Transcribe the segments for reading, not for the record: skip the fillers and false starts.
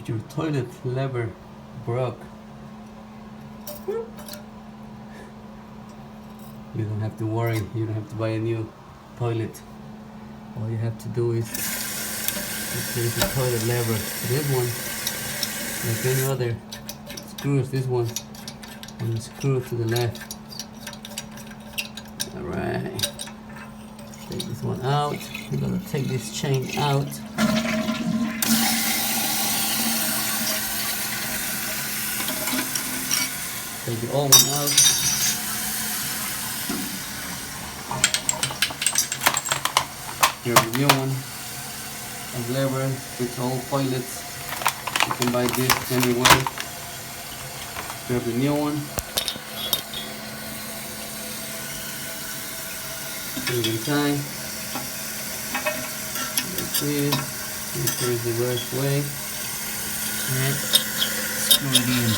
if your toilet lever broke, you don't have to worry, you don't have to buy a new toilet. All you have to do is replace the toilet lever. This one, like any other screws, this one, and the screw to the left. Alright, take this one out. We're gonna take this chain out. Take the old one out. Here's the new one. A lever fits all toilets. You can buy this anywhere. Here's the new one. Put it inside. Like this. And here's the reverse way. And screw it in.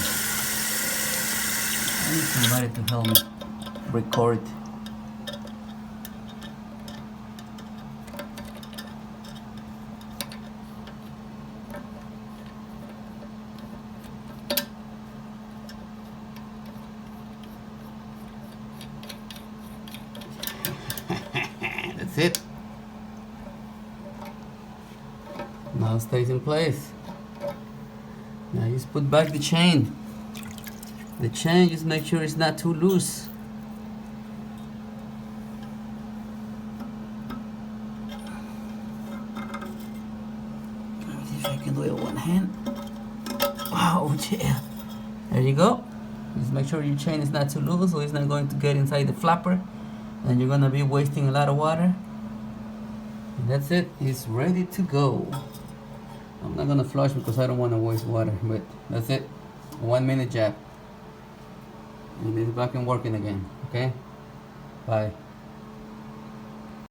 I need somebody to help me record. That's it. Now it stays in place. Now just put back the chain. The chain, just make sure it's not too loose. Let me see if I can do it with one hand. Wow, yeah. There you go. Just make sure your chain is not too loose so it's not going to get inside the flapper and you're gonna be wasting a lot of water. And that's it. It's ready to go. I'm not gonna flush because I don't want to waste water, but that's it. 1 minute job. And it's back and working again. Okay? Bye.